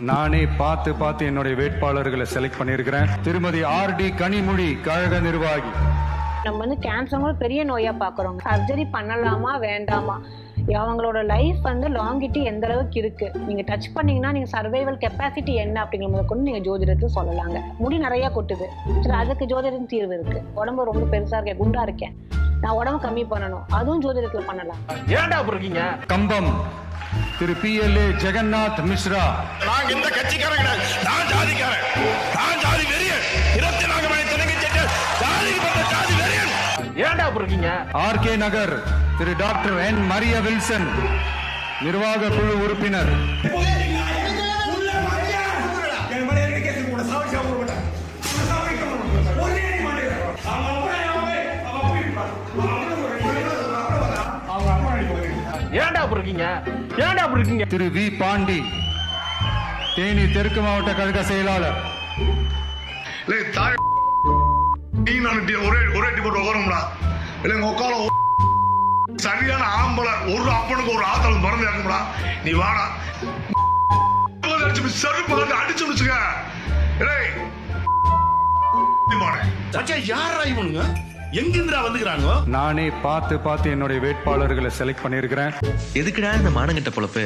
நானே பார்த்து என்னுடைய வேட்பாளர்களை செலக்ட் பண்ணியிருக்கிறேன். திருமதி ஆர்.டி. கனிமொழி, கழக நிர்வாகி. நம்ம வந்து கேன்சர் பெரிய நோயா பாக்குறோம். சர்ஜரி பண்ணலாமா வேண்டாமா, அவங்களோட லைஃப் வந்து லாங்கிட்டி எந்த அளவுக்கு இருக்கு, நீங்க டச் பண்ணீங்கன்னா நீங்க சர்வைவல் கெப்பாசிட்டி என்ன அப்படிங்கிற கொண்டு நீங்க ஜோதிடத்தை சொல்லலாங்க. முடி நிறைய கொட்டுது, சரி அதுக்கு ஜோதிடத்தின் தீர்வு இருக்கு. உடம்பு ரொம்ப பெருசா இருக்கேன், குண்டா இருக்கேன், நான் உடம்பு கம்மி பண்ணணும், அதுவும் ஜோதிடத்துல பண்ணலாம். ஏன்டா இருக்கீங்க? கம்பம் திரு PLA ஜெகநாத் மிஸ்ரா. நான் இந்த கட்சிக்காரன் கிடையாது, நான் ஜாதிக்காரன், நான் ஜாதி வெறியன். 24 மணி தினங்க ஜாதி வெறியன். ஏன்டா இருக்கீங்க? RK நகர் திரு டாக்டர் N. மரிய வில்சன், நிர்வாக குழு உறுப்பினர். ஏன்டா இருக்கீங்க? ஏன்டா இருக்கீங்க? திரு V. பாண்டி, தேனி தெற்கு மாவட்ட கழக செயலாளர். ஒரே டிபோட் உட்காரும்டா இல்லைங்க, உட்கார சரியான ஆம்பளை ஒரு அப்பனுக்கு ஒரு ஆத்தலம் பிறந்து இருக்கும்டா. நீ வாடா செருப்பு அடிச்சு வச்சுக்க. யாரா இவனுங்க, எங்கிருந்தா வந்துக்கிறாங்க? நானே பார்த்து என்னுடைய வேட்பாளர்களை செலக்ட் பண்ணியிருக்கிறேன். எதுக்குடா இந்த மானங்கிட்ட பொழப்பு?